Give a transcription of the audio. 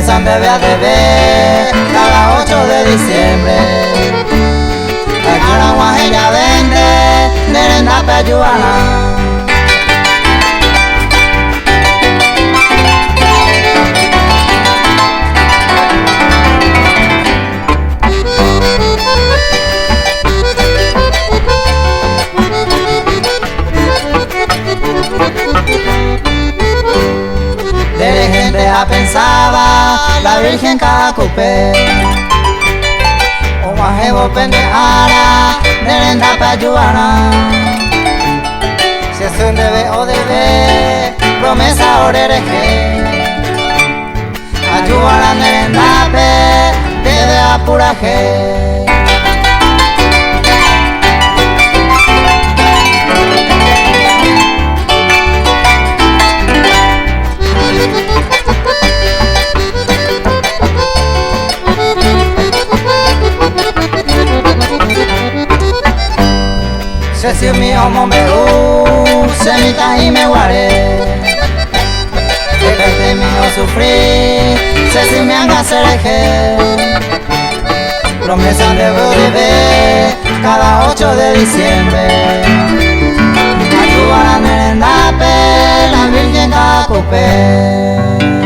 promesa de ver cada 8 de diciembre. Ahora guajella vende, nerenda peyuana. De gente a pensaba la Virgen Cacupé. O guajevo pendejara, nerenda peyuana. Si es un debe o debe, promesa orereje. Ayuana nerenda pe, debe apuraje. Se si mi homo me se mi taji me guaré. Que mío sufrí, se si me haga cereje. Promesa debo de ver cada 8 de diciembre. Ayuda a la merenda, la Virgen Cacupé.